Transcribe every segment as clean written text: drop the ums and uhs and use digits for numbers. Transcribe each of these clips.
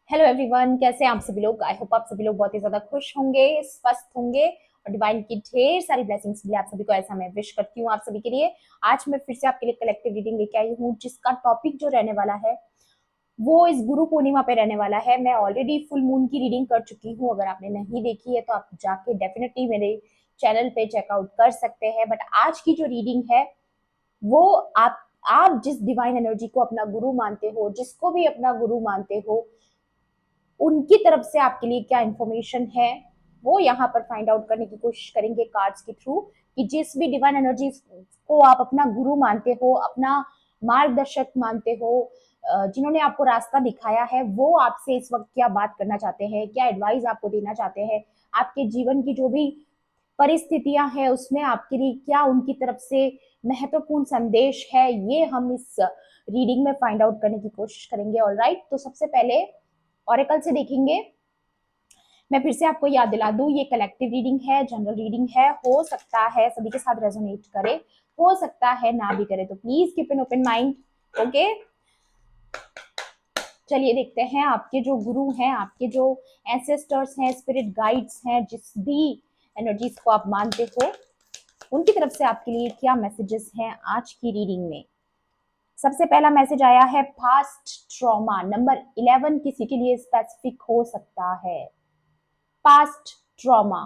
Hello everyone, कैसे हैं आप सभी लोग। आई होप आप सभी लोग बहुत ही ज्यादा खुश होंगे, स्वस्थ होंगे और डिवाइन की ढेर सारी ब्लेसिंग्स मिले आप सभी को, ऐसा मैं विश करती हूँ आप सभी के लिए। आज मैं फिर से आपके लिए कलेक्टिव रीडिंग लेके आई हूँ, जिसका टॉपिक जो रहने वाला है वो इस गुरु पूर्णिमा पे रहने वाला है। मैं ऑलरेडी फुल मून की रीडिंग कर चुकी हूँ, अगर आपने नहीं देखी है तो आप जाके डेफिनेटली मेरे चैनल पे चेकआउट कर सकते हैं। बट आज की जो रीडिंग है वो आप जिस डिवाइन एनर्जी को अपना गुरु मानते हो, जिसको भी अपना गुरु मानते हो, उनकी तरफ से आपके लिए क्या इंफॉर्मेशन है वो यहाँ पर फाइंड आउट करने की कोशिश करेंगे कार्ड्स के थ्रू। कि जिस भी डिवाइन एनर्जी को आप अपना गुरु मानते हो, अपना मार्गदर्शक मानते हो, जिन्होंने आपको रास्ता दिखाया है, वो आपसे इस वक्त क्या बात करना चाहते हैं, क्या एडवाइस आपको देना चाहते हैं, आपके जीवन की जो भी परिस्थितियां हैं उसमें आपके लिए क्या उनकी तरफ से महत्वपूर्ण संदेश है, ये हम इस रीडिंग में फाइंड आउट करने की कोशिश करेंगे। ऑलराइट, तो सबसे पहले ऑरेकल से देखेंगे। मैं फिर से आपको याद दिला दूं, ये कलेक्टिव रीडिंग है, जनरल रीडिंग है, हो सकता है सभी के साथ रेजोनेट करे, हो सकता है ना भी करे, तो please keep an open mind. Okay, चलिए देखते हैं आपके जो गुरु हैं, आपके जो एंसेस्टर्स हैं, स्पिरिट गाइड्स हैं, जिस भी एनर्जीज को आप मानते हो, उनकी तरफ से आपके लिए क्या मैसेजेस हैं आज की रीडिंग में। सबसे पहला मैसेज आया है पास्ट ट्रॉमा, नंबर 11 किसी के लिए स्पेसिफिक हो सकता है। पास्ट ट्रॉमा,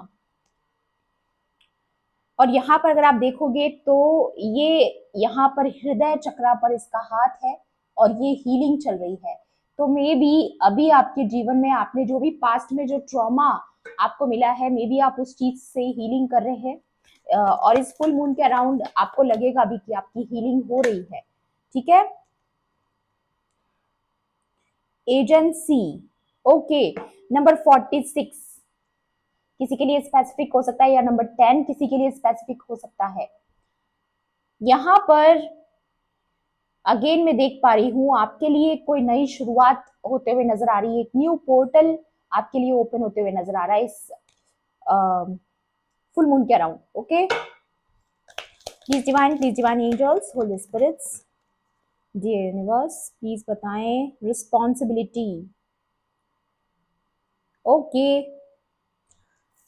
और यहाँ पर अगर आप देखोगे तो ये यहाँ पर हृदय चक्रा पर इसका हाथ है और ये हीलिंग चल रही है। तो मे बी अभी आपके जीवन में आपने जो भी पास्ट में जो ट्रॉमा आपको मिला है, मे बी आप उस चीज से हीलिंग कर रहे हैं, और इस फुल मून के अराउंड आपको लगेगा भी कि आपकी हीलिंग हो रही है। ठीक है, एजेंसी, ओके, नंबर 46 किसी के लिए स्पेसिफिक हो सकता है, या नंबर 10 किसी के लिए स्पेसिफिक हो सकता है। यहां पर अगेन मैं देख पा रही हूं आपके लिए कोई नई शुरुआत होते हुए नजर आ रही है, एक न्यू पोर्टल आपके लिए ओपन होते हुए नजर आ रहा है इस फुल मून के around. Okay, please divine angels, holy spirits, dear universe, please बताएं रिस्पॉन्सिबिलिटी। ओके,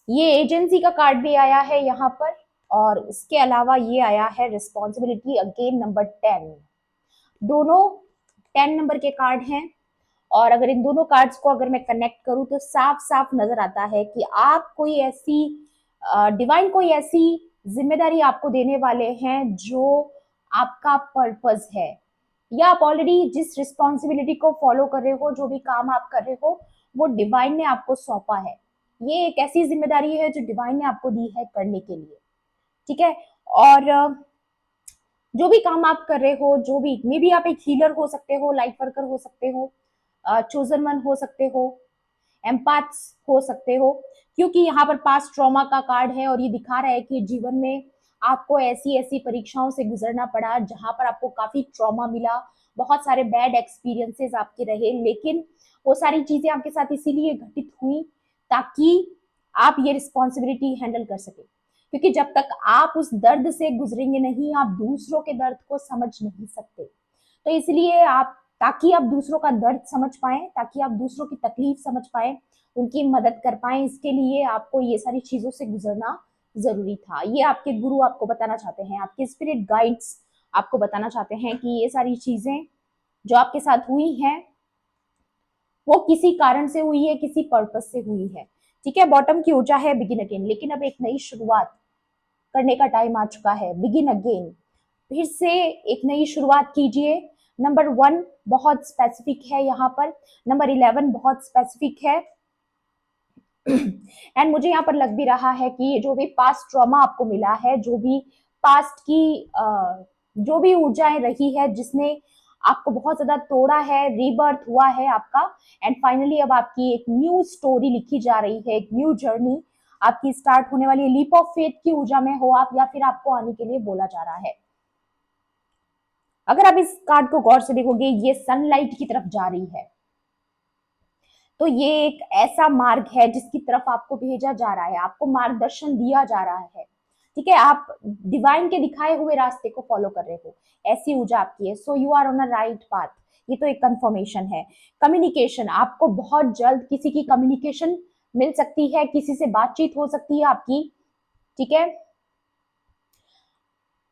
ये एजेंसी का कार्ड भी आया है यहाँ पर, और उसके अलावा ये आया है रिस्पॉन्सिबिलिटी, अगेन नंबर 10। दोनों 10 नंबर के कार्ड हैं, और अगर इन दोनों कार्ड्स को अगर मैं कनेक्ट करूं तो साफ साफ नजर आता है कि आप कोई ऐसी डिवाइन कोई ऐसी जिम्मेदारी आपको देने वाले हैं जो आपका पर्पस है, या आप ऑलरेडी जिस रिस्पॉन्सिबिलिटी को फॉलो कर रहे हो, जो भी काम आप कर रहे हो, वो डिवाइन ने आपको सौंपा है। ये एक ऐसी जिम्मेदारी है जो डिवाइन ने आपको दी है करने के लिए। ठीक है, और जो भी काम आप कर रहे हो, जो भी, मे बी आप एक हीलर हो सकते हो, लाइट वर्कर हो सकते हो, चोजन वन हो सकते हो, एम्पैथ्स हो सकते हो, क्योंकि यहाँ पर पास्ट ट्रॉमा का कार्ड है और ये दिखा रहा है कि जीवन में आपको ऐसी ऐसी परीक्षाओं से गुजरना पड़ा जहां पर आपको काफी ट्रॉमा मिला, बहुत सारे बैड एक्सपीरियंसेस आपके रहे, लेकिन वो सारी चीजें आपके साथ इसीलिए घटित हुई ताकि आप ये रिस्पॉन्सिबिलिटी हैंडल कर सके। क्योंकि जब तक आप उस दर्द से गुजरेंगे नहीं, आप दूसरों के दर्द को समझ नहीं सकते। तो इसलिए आप, ताकि आप दूसरों का दर्द समझ पाए, ताकि आप दूसरों की तकलीफ समझ पाए, उनकी मदद कर पाए, इसके लिए आपको ये सारी चीजों से गुजरना जरूरी था। ये आपके गुरु आपको बताना चाहते हैं, आपके स्पिरिट गाइड्स आपको बताना चाहते हैं कि ये सारी चीजें जो आपके साथ हुई हैं वो किसी कारण से हुई है, किसी पर्पस से हुई है। ठीक है, बॉटम की ऊर्जा है बिगिन अगेन, लेकिन अब एक नई शुरुआत करने का टाइम आ चुका है। बिगिन अगेन, फिर से एक नई शुरुआत कीजिए। नंबर 1 बहुत स्पेसिफिक है यहाँ पर, नंबर 11 बहुत स्पेसिफिक है। एंड मुझे यहाँ पर लग भी रहा है कि जो भी पास्ट ट्रॉमा आपको मिला है, जो भी पास्ट की जो भी ऊर्जाएं रही है जिसने आपको बहुत ज्यादा तोड़ा है, रीबर्थ हुआ है आपका, एंड फाइनली अब आपकी एक न्यू स्टोरी लिखी जा रही है, एक न्यू जर्नी आपकी स्टार्ट होने वाली है। लीप ऑफ फेथ की ऊर्जा में हो आप, या फिर आपको आने के लिए बोला जा रहा है। अगर आप इस कार्ड को गौर से देखोगे, ये सनलाइट की तरफ जा रही है, तो ये एक ऐसा मार्ग है जिसकी तरफ आपको भेजा जा रहा है, आपको मार्गदर्शन दिया जा रहा है। ठीक है, आप डिवाइन के दिखाए हुए रास्ते को फॉलो कर रहे हो, ऐसी ऊर्जा आपकी है। So you are on a right path. ये तो एक कंफर्मेशन है। कम्युनिकेशन, आपको बहुत जल्द किसी की कम्युनिकेशन मिल सकती है, किसी से बातचीत हो सकती है आपकी, ठीक है।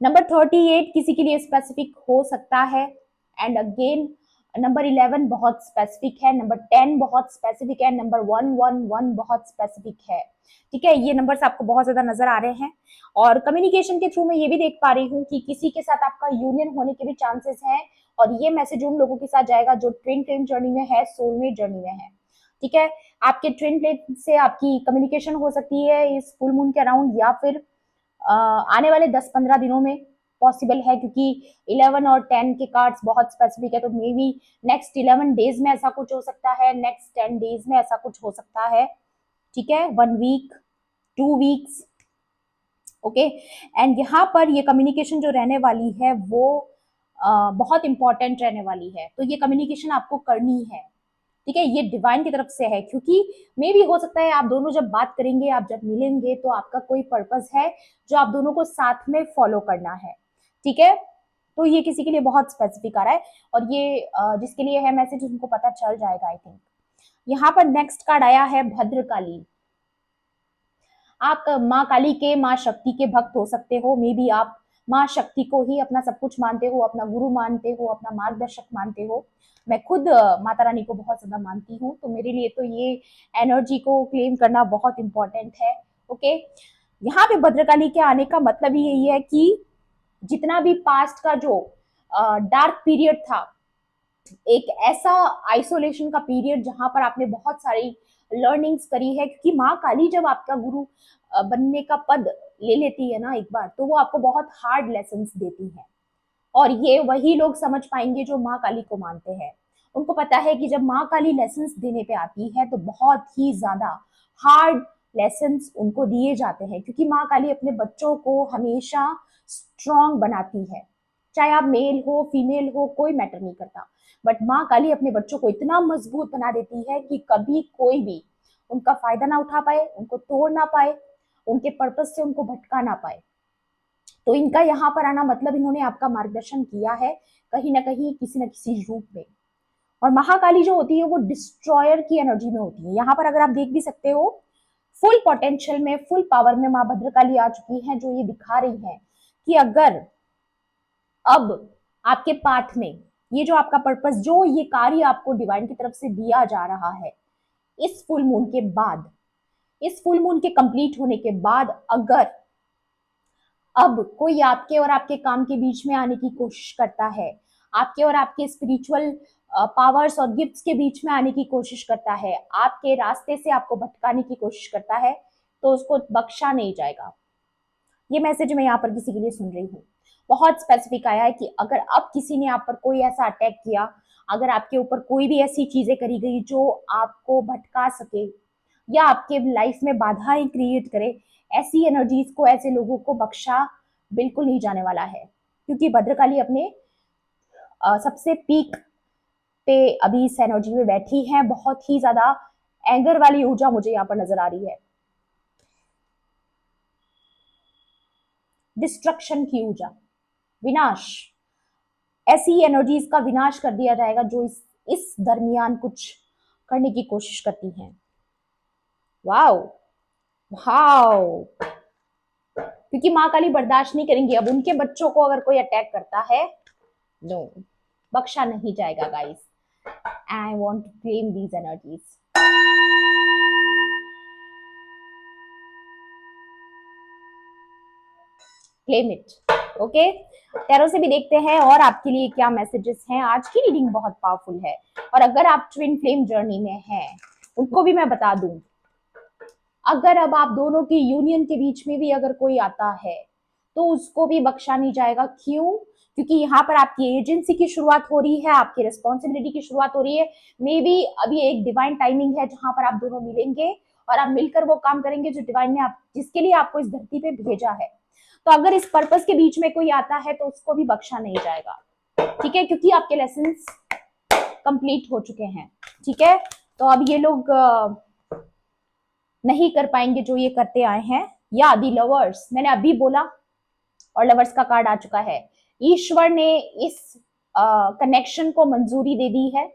नंबर 38 किसी के लिए स्पेसिफिक हो सकता है। एंड अगेन नंबर 11 बहुत स्पेसिफिक है, नंबर 10 बहुत स्पेसिफिक है, नंबर 111 बहुत स्पेसिफिक है, ठीक है। ये नंबर्स आपको बहुत ज्यादा नजर आ रहे हैं। और कम्युनिकेशन के थ्रू मैं ये भी देख पा रही हूँ कि किसी के साथ आपका यूनियन होने के भी चांसेस हैं। और ये मैसेज उन लोगों के साथ जाएगा जो ट्विन फ्लेम जर्नी में है, सोलमेट जर्नी में है, ठीक है। आपके ट्विन फ्लेम से आपकी कम्युनिकेशन हो सकती है इस फुल मून के अराउंड, या फिर आने वाले 10-15 दिनों में पॉसिबल है, क्योंकि 11 और 10 के कार्ड्स बहुत स्पेसिफिक है। तो मे बी नेक्स्ट 11 डेज में ऐसा कुछ हो सकता है, नेक्स्ट 10 डेज में ऐसा कुछ हो सकता है, ठीक है। 1 वीक, 2 वीक्स, ओके। एंड यहाँ पर ये कम्युनिकेशन जो रहने वाली है वो बहुत इंपॉर्टेंट रहने वाली है। तो ये कम्युनिकेशन आपको करनी है, ठीक है। ये डिवाइन की तरफ से है, क्योंकि मे भी हो सकता है आप दोनों जब बात करेंगे, आप जब मिलेंगे, तो आपका कोई पर्पस है जो आप दोनों को साथ में फॉलो करना है, ठीक है। तो ये किसी के लिए बहुत स्पेसिफिक आ रहा है, और ये जिसके लिए है मैसेज उनको पता चल जाएगा आई थिंक। यहाँ पर नेक्स्ट कार्ड आया है भद्रकाली। आप माँ काली के, माँ शक्ति के भक्त हो सकते हो। मे बी आप माँ शक्ति को ही अपना सब कुछ मानते हो, अपना गुरु मानते हो, अपना मार्गदर्शक मानते हो। मैं खुद माता रानी को बहुत ज्यादा मानती हूँ, तो मेरे लिए तो ये एनर्जी को क्लेम करना बहुत इंपॉर्टेंट है, ओके। यहाँ पे भद्रकाली के आने का मतलब ही यही है कि जितना भी पास्ट का जो डार्क पीरियड था, एक ऐसा आइसोलेशन का पीरियड जहां पर आपने बहुत सारी लर्निंग्स करी है, क्योंकि माँ काली जब आपका गुरु बनने का पद ले लेती है ना एक बार, तो वो आपको बहुत हार्ड लेसन्स देती है। और ये वही लोग समझ पाएंगे जो माँ काली को मानते हैं। उनको पता है कि जब माँ काली लेसन्स देने पे आती है तो बहुत ही ज्यादा हार्ड लेसन्स उनको दिए जाते हैं, क्योंकि माँ काली अपने बच्चों को हमेशा स्ट्रांग बनाती है। चाहे आप मेल हो फीमेल हो, कोई मैटर नहीं करता, बट माँ काली अपने बच्चों को इतना मजबूत बना देती है कि कभी कोई भी उनका फायदा ना उठा पाए, उनको तोड़ ना पाए, उनके पर्पस से उनको भटका ना पाए। तो इनका यहाँ पर आना मतलब इन्होंने आपका मार्गदर्शन किया है कहीं ना कहीं, किसी न किसी रूप में। और महाकाली जो होती है वो डिस्ट्रॉयर की एनर्जी में होती है। यहाँ पर अगर आप देख भी सकते हो, फुल पोटेंशियल में, फुल पावर में माँ भद्रकाली आ चुकी हैं, जो ये दिखा रही हैं कि अगर अब आपके पाथ में ये जो आपका पर्पस, जो ये कार्य आपको डिवाइन की तरफ से दिया जा रहा है, इस फुल मून के बाद, इस फुल मून के कंप्लीट होने के बाद, अगर अब कोई आपके और आपके काम के बीच में आने की कोशिश करता है, आपके और आपके स्पिरिचुअल पावर्स और गिफ्ट्स के बीच में आने की कोशिश करता है, आपके रास्ते से आपको भटकाने की कोशिश करता है, तो उसको बख्शा नहीं जाएगा। ये मैसेज मैं यहाँ पर किसी के लिए सुन रही हूँ। बहुत स्पेसिफिक आया है कि अगर अब किसी ने आप पर कोई ऐसा अटैक किया, अगर आपके ऊपर कोई भी ऐसी चीजें करी गई जो आपको भटका सके या आपके लाइफ में बाधाएं क्रिएट करे, ऐसी एनर्जीज को, ऐसे लोगों को बख्शा बिल्कुल नहीं जाने वाला है। क्योंकि भद्रकाली अपने सबसे पीक पे अभी इस एनर्जी में बैठी है। बहुत ही ज्यादा एंगर वाली ऊर्जा मुझे यहाँ पर नजर आ रही है, डिस्ट्रक्शन की ऊर्जा, विनाश। ऐसी एनर्जीज का विनाश कर दिया जाएगा जो इस दरमियान कुछ करने की कोशिश करती हैं। Wow, wow. क्योंकि माँ काली बर्दाश्त नहीं करेंगी अब उनके बच्चों को अगर कोई अटैक करता है। नो, बख्शा नहीं जाएगा guys. I want to claim these energies. Claim it, okay. Tarot से भी देखते हैं और आपके लिए क्या मैसेजेस हैं। आज की रीडिंग बहुत पावरफुल है, और अगर आप ट्विन फ्लेम जर्नी में हैं, उनको भी मैं बता दूं, अगर अब आप दोनों की यूनियन के बीच में भी अगर कोई आता है तो उसको भी बख्शा नहीं जाएगा। क्यों? क्योंकि यहाँ पर आपकी एजेंसी की शुरुआत हो रही है, आपकी रिस्पॉन्सिबिलिटी की शुरुआत हो रही है। मे बी अभी एक डिवाइन टाइमिंग है जहां पर आप दोनों मिलेंगे और आप मिलकर वो काम करेंगे जो डिवाइन ने आप, जिसके लिए आपको इस धरती पे भेजा है। तो अगर इस पर्पस के बीच में कोई आता है तो उसको भी बख्शा नहीं जाएगा, ठीक है। क्योंकि आपके लेसन्स कंप्लीट हो चुके हैं, ठीक है। तो अब ये लोग नहीं कर पाएंगे जो ये करते आए हैं। या दी लवर्स, मैंने अभी बोला, और लवर्स का कार्ड आ चुका है। ईश्वर ने इस कनेक्शन को मंजूरी दे दी है,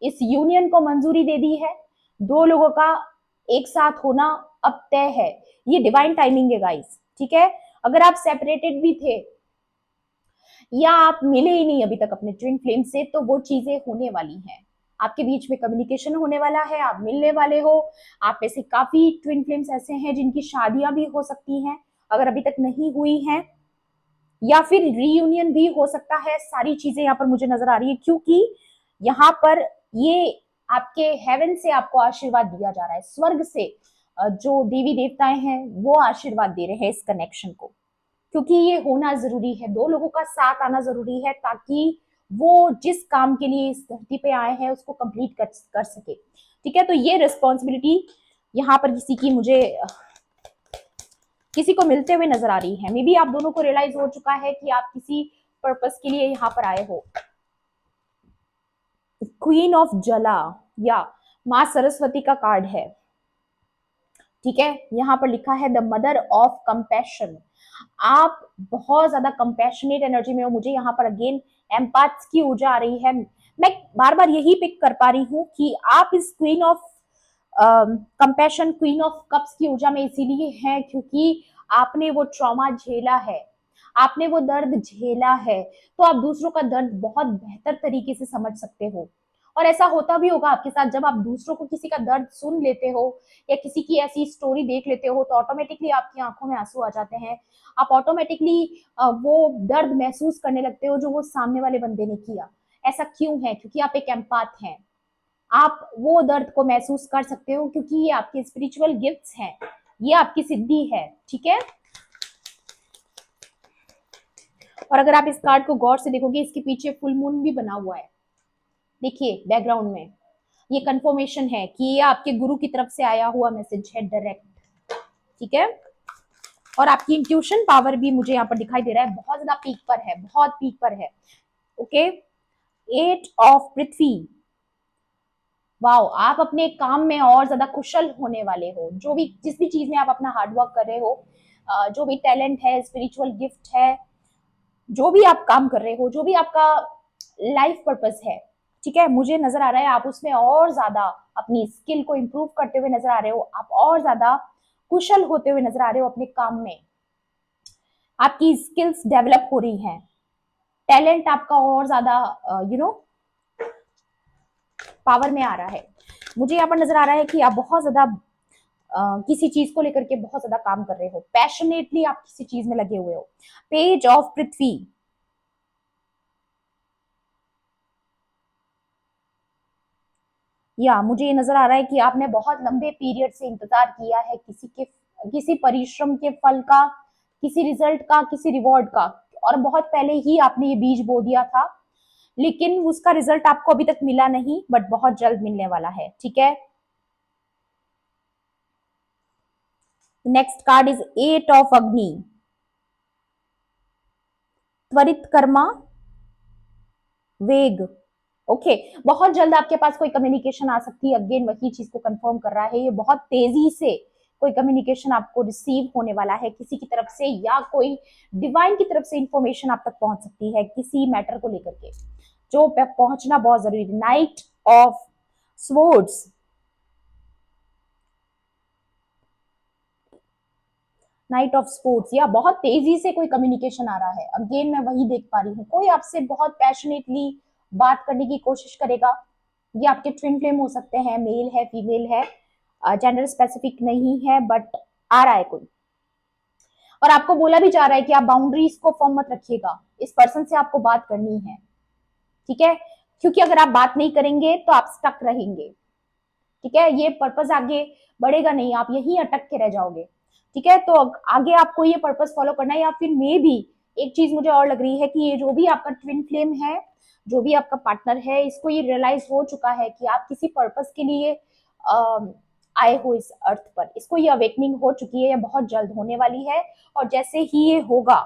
इस यूनियन को मंजूरी दे दी है। दो लोगों का एक साथ होना अब तय है। ये डिवाइन टाइमिंग है गाइस, ठीक है। अगर आप सेपरेटेड भी थे या आप मिले ही नहीं अभी तक अपने ट्विन फ्लेम से, तो वो चीजें होने वाली हैं। आपके बीच में कम्युनिकेशन होने वाला है, आप मिलने वाले हो। आप में से काफी ट्विन फ्लेम्स ऐसे हैं जिनकी शादियां भी हो सकती हैं, अगर अभी तक नहीं हुई हैं, या फिर रीयूनियन भी हो सकता है। सारी चीजें यहाँ पर मुझे नजर आ रही है, क्योंकि यहाँ पर ये आपके हेवन से आपको आशीर्वाद दिया जा रहा है, स्वर्ग से जो देवी देवताएं हैं वो आशीर्वाद दे रहे हैं इस कनेक्शन को, क्योंकि ये होना जरूरी है। दो लोगों का साथ आना जरूरी है ताकि वो जिस काम के लिए इस धरती पे आए हैं उसको कंप्लीट कर सके, ठीक है। तो ये रिस्पॉन्सिबिलिटी यहाँ पर किसी को मिलते हुए नजर आ रही है। मे बी आप दोनों को रियलाइज हो चुका है कि आप किसी पर्पस के लिए यहाँ पर आए हो। क्वीन ऑफ जला या माँ सरस्वती का कार्ड है, ठीक है। यहाँ पर लिखा है द मदर ऑफ कंपैशन। आप बहुत ज्यादा कंपैशनेट एनर्जी में हो। मुझे यहाँ पर अगेन एम्पैथ्स की ऊर्जा आ रही है। मैं बार बार यही पिक कर पा रही हूँ कि आप इस queen of compassion, queen of cups की ऊर्जा में इसीलिए हैं क्योंकि आपने वो ट्रॉमा झेला है, आपने वो दर्द झेला है, तो आप दूसरों का दर्द बहुत बेहतर तरीके से समझ सकते हो। और ऐसा होता भी होगा आपके साथ, जब आप दूसरों को किसी का दर्द सुन लेते हो या किसी की ऐसी स्टोरी देख लेते हो तो ऑटोमेटिकली आपकी आंखों में आंसू आ जाते हैं। आप ऑटोमेटिकली वो दर्द महसूस करने लगते हो जो वो सामने वाले बंदे ने किया। ऐसा क्यों है? क्योंकि आप एक एम्पाथ हैं। आप वो दर्द को महसूस कर सकते हो क्योंकि ये आपके स्पिरिचुअल गिफ्ट्स हैं, ये आपकी सिद्धि है, ठीक है। और अगर आप इस कार्ड को गौर से देखोगे, इसके पीछे फुल मून भी बना हुआ है, देखिए बैकग्राउंड में। ये कंफर्मेशन है कि ये आपके गुरु की तरफ से आया हुआ मैसेज है डायरेक्ट, ठीक है। और आपकी इंट्यूशन पावर भी मुझे यहाँ पर दिखाई दे रहा है, बहुत ज्यादा पीक पर है, बहुत पीक पर है। Okay, 8 of Prithvi. वाओ, आप अपने काम में और ज्यादा कुशल होने वाले हो। जो भी जिस भी चीज में आप अपना हार्डवर्क कर रहे हो, जो भी टैलेंट है, स्पिरिचुअल गिफ्ट है, जो भी आप काम कर रहे हो, जो भी आपका लाइफ पर्पस है, ठीक है, मुझे नजर आ रहा है आप उसमें और ज्यादा अपनी स्किल को इम्प्रूव करते हुए नजर आ रहे हो। आप और ज्यादा कुशल होते हुए नजर आ रहे हो अपने काम में। आपकी स्किल्स डेवलप हो रही हैं, टैलेंट आपका और ज्यादा पावर में आ रहा है। मुझे यहाँ पर नजर आ रहा है कि आप बहुत ज्यादा किसी चीज को लेकर के बहुत ज्यादा काम कर रहे हो, पैशनेटली आप किसी चीज में लगे हुए हो। पेज ऑफ पृथ्वी, या मुझे ये नजर आ रहा है कि आपने बहुत लंबे पीरियड से इंतजार किया है किसी परिश्रम के फल का, किसी रिजल्ट का, किसी रिवॉर्ड का, और बहुत पहले ही आपने ये बीज बो दिया था, लेकिन उसका रिजल्ट आपको अभी तक मिला नहीं, बट बहुत जल्द मिलने वाला है, ठीक है। नेक्स्ट कार्ड इज 8 ऑफ अग्नि। त्वरित कर्मा, वेग। ओके, बहुत जल्द आपके पास कोई कम्युनिकेशन आ सकती है। अगेन वही चीज को कंफर्म कर रहा है, ये बहुत तेजी से कोई कम्युनिकेशन आपको रिसीव होने वाला है किसी की तरफ से, या कोई डिवाइन की तरफ से इंफॉर्मेशन आप तक पहुंच सकती है किसी मैटर को लेकर के, जो पहुंचना बहुत जरूरी है। Night of swords, night of sports, या बहुत तेजी से कोई कम्युनिकेशन आ रहा है। अगेन मैं वही देख पा रही हूँ, कोई आपसे बहुत पैशनेटली बात करने की कोशिश करेगा। ये आपके ट्विन फ्लेम हो सकते हैं, मेल है, फीमेल है, जेंडर स्पेसिफिक नहीं है, बट आ रहा है कोई। और आपको बोला भी जा रहा है कि आप बाउंड्रीज को फॉर्म मत रखिएगा, इस पर्सन से आपको बात करनी है, ठीक है। क्योंकि अगर आप बात नहीं करेंगे तो आप स्टक रहेंगे, ठीक है। ये पर्पस आगे बढ़ेगा नहीं, आप यहीं अटक के रह जाओगे, ठीक है। तो आगे आपको ये पर्पस फॉलो करना है। या फिर मे भी एक चीज मुझे और लग रही है कि ये जो भी आपका ट्विन फ्लेम है, जो भी आपका पार्टनर है, इसको ये रियलाइज हो चुका है कि आप किसी पर्पस के लिए आए हो इस अर्थ पर। इसको ये अवेकनिंग हो चुकी है, या बहुत जल्द होने वाली है। और जैसे ही ये होगा,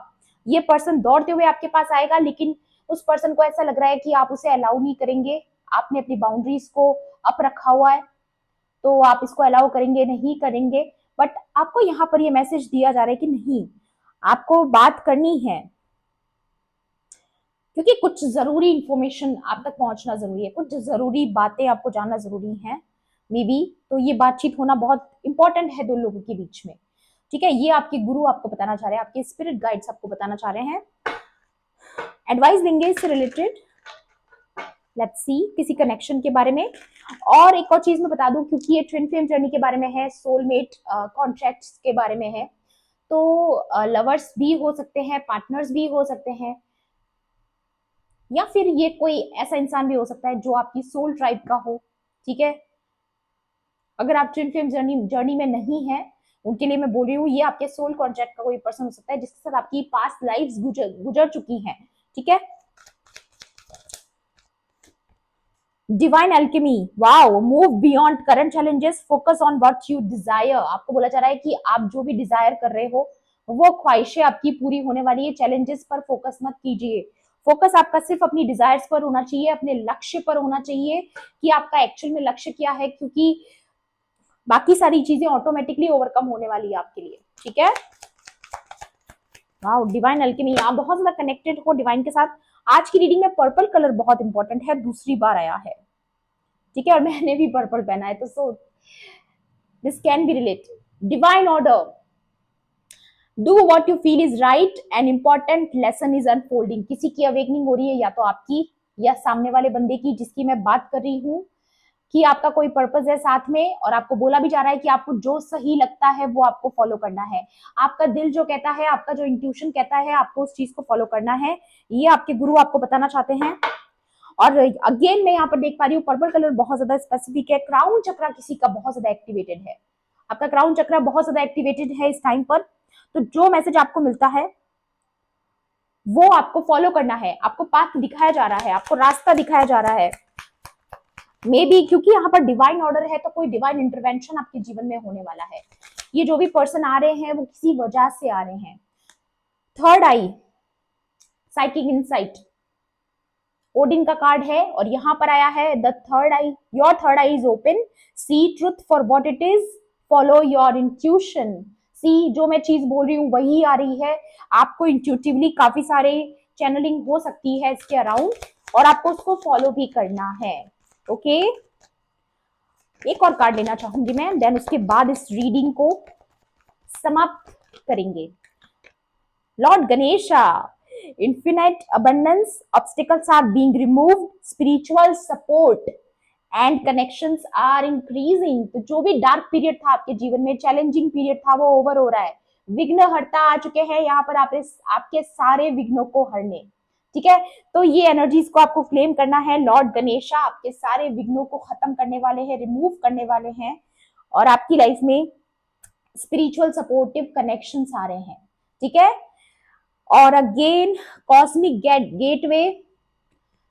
ये पर्सन दौड़ते हुए आपके पास आएगा, लेकिन उस पर्सन को ऐसा लग रहा है कि आप उसे अलाउ नहीं करेंगे। आपने अपनी बाउंड्रीज को अप रखा हुआ है, तो आप इसको अलाउ करेंगे नहीं करेंगे। बट आपको यहाँ पर ये मैसेज दिया जा रहा है कि नहीं, आपको बात करनी है, क्योंकि कुछ जरूरी इंफॉर्मेशन आप तक पहुंचना जरूरी है, कुछ जरूरी बातें आपको जानना जरूरी है मे बी। तो ये बातचीत होना बहुत इंपॉर्टेंट है दो लोगों के बीच में, ठीक है। ये आपके गुरु आपको बताना चाह रहे हैं, आपके स्पिरिट गाइड्स आपको बताना चाह रहे हैं, एडवाइस देंगे इससे रिलेटेड। लेट्स सी किसी कनेक्शन के बारे में। और एक और चीज मैं बता दूं, क्योंकि ये ट्विन फ्लेम जर्नी के बारे में है, सोलमेट कॉन्ट्रैक्ट्स के बारे में है, तो लवर्स भी हो सकते हैं, पार्टनर्स भी हो सकते हैं, या फिर ये कोई ऐसा इंसान भी हो सकता है जो आपकी सोल ट्राइब का हो, ठीक है। अगर आप ट्विन फ्लेम जर्नी में नहीं है, उनके लिए मैं बोल रही हूँ, ये आपके सोल कॉन्ट्रैक्ट का कोई पर्सन हो सकता है जिसके साथ आपकी पास्ट लाइफ्स गुजर चुकी हैं, ठीक है। Divine Alchemy, wow, move beyond current challenges, focus on what you desire. आपको बोला जा रहा है कि आप जो भी डिजायर कर रहे हो वो ख्वाहिशें आपकी पूरी होने वाली है, चैलेंजेस पर फोकस मत कीजिए। फोकस आपका सिर्फ अपनी डिजायर्स पर होना चाहिए, अपने लक्ष्य पर होना चाहिए कि आपका एक्चुअल में लक्ष्य क्या है, क्योंकि बाकी सारी चीजें ऑटोमेटिकली ओवरकम होने वाली है आपके लिए, ठीक है। वाओ, डिवाइन अल्केमी, आप बहुत ज्यादा कनेक्टेड हो डिवाइन के साथ। आज की रीडिंग में पर्पल कलर बहुत इंपॉर्टेंट है, दूसरी बार आया है, ठीक है, और मैंने भी पर्पल पहना है, तो so this can be related. Divine order, do what you feel is right, an important lesson is unfolding. किसी की अवेकनिंग हो रही है, या तो आपकी या सामने वाले बंदे की जिसकी मैं बात कर रही हूँ, कि आपका कोई पर्पस है साथ में, और आपको बोला भी जा रहा है कि आपको जो सही लगता है वो आपको फॉलो करना है। आपका दिल जो कहता है, आपका जो इंट्यूशन कहता है, आपको उस चीज को फॉलो करना है, ये आपके गुरु आपको बताना चाहते हैं। और अगेन मैं यहाँ पर देख पा रही हूँ पर्पल कलर बहुत ज्यादा स्पेसिफिक है, क्राउन चक्रा किसी का बहुत ज्यादा एक्टिवेटेड है, आपका क्राउन चक्रा बहुत ज्यादा एक्टिवेटेड है इस टाइम पर। तो जो मैसेज आपको मिलता है वो आपको फॉलो करना है, आपको पाथ दिखाया जा रहा है, आपको रास्ता दिखाया जा रहा है, मे बी क्योंकि यहाँ पर डिवाइन ऑर्डर है, तो कोई डिवाइन इंटरवेंशन आपके जीवन में होने वाला है। ये जो भी पर्सन आ रहे हैं वो किसी वजह से आ रहे हैं। Third eye, psychic insight, Odin का कार्ड है, और यहां पर आया है the third eye, your third eye is open, see truth for what it is, follow your intuition. See, जो मैं चीज बोल रही हूँ वही आ रही है, आपको इंट्यूटिवली काफी सारे चैनलिंग हो सकती है इसके अराउंड, और आपको उसको फॉलो भी करना है, ओके। एक और कार्ड लेना चाहूंगी मैं, देन उसके बाद इस रीडिंग को समाप्त करेंगे। Lord Ganesha, infinite abundance, obstacles are being removed, spiritual support and connections are increasing। तो जो भी डार्क पीरियड था आपके जीवन में, चैलेंजिंग पीरियड था, वो ओवर हो रहा है, विघ्न हरता आ चुके हैं यहाँ पर, आपके सारे विघ्नों को हरने, ठीक है। तो ये एनर्जीज को आपको क्लेम करना है, लॉर्ड गणेशा आपके सारे विघ्नों को खत्म करने वाले हैं, रिमूव करने वाले हैं, और आपकी लाइफ में स्पिरिचुअल सपोर्टिव कनेक्शंस आ रहे हैं, ठीक है। और अगेन कॉस्मिक गेटवे,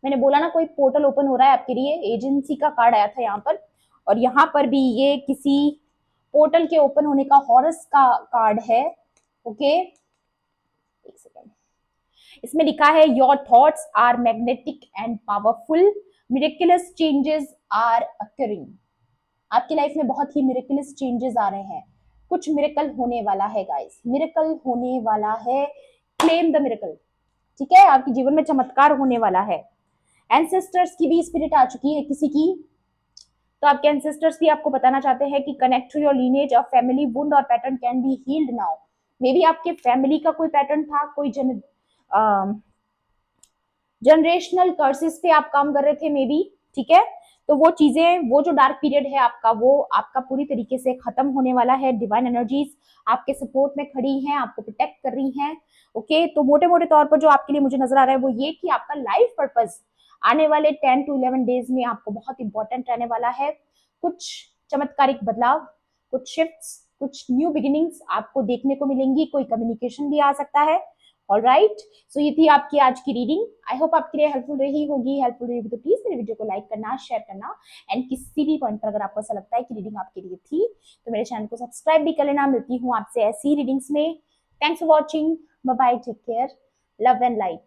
मैंने बोला ना कोई पोर्टल ओपन हो रहा है आपके लिए, एजेंसी का कार्ड आया था यहाँ पर, और यहाँ पर भी ये किसी पोर्टल के ओपन होने का हॉरस का कार्ड है, ओके। एक सेकेंड, इसमें लिखा है your thoughts are magnetic and powerful, miraculous changes are occurring. आपकी लाइफ में बहुत ही मिरेकुलस चेंजेस आ रहे हैं, कुछ मिरेकल होने वाला है गाइस, मिरेकल होने वाला है, क्लेम द मिरेकल, ठीक है। आपके जीवन में चमत्कार होने वाला है। एंसेस्टर्स की भी स्पिरिट आ चुकी है किसी की, तो आपके एंसेस्टर्स भी आपको बताना चाहते हैं कि connect to your lineage, a family wound और pattern can be healed now. Maybe बी आपके फैमिली का कोई पैटर्न था, कोई जनरेशनल कर्सेस पे आप काम कर रहे थे मे बी, ठीक है। तो वो चीजें, वो जो डार्क पीरियड है आपका, वो आपका पूरी तरीके से खत्म होने वाला है। डिवाइन एनर्जीज आपके सपोर्ट में खड़ी हैं, आपको प्रोटेक्ट कर रही हैं, ओके। तो मोटे मोटे तौर पर जो आपके लिए मुझे नजर आ रहा है वो ये कि आपका लाइफ पर्पस आने वाले 10 to 11 डेज में आपको बहुत इंपॉर्टेंट रहने वाला है। कुछ चमत्कारिक बदलाव, कुछ शिफ्ट्स, कुछ न्यू बिगिनिंग्स आपको देखने को मिलेंगी, कोई कम्युनिकेशन भी आ सकता है। ऑलराइट, सो ये थी आपकी आज की रीडिंग। आई होप आपके लिए हेल्पफुल रही होगी, तो प्लीज मेरे वीडियो को लाइक करना, शेयर करना, एंड किसी भी पॉइंट पर अगर आपको ऐसा लगता है कि रीडिंग आपके लिए थी तो मेरे चैनल को सब्सक्राइब भी कर लेना। मिलती हूँ आपसे ऐसी रीडिंग्स में। Thanks for watching, bye bye, take care, love and light.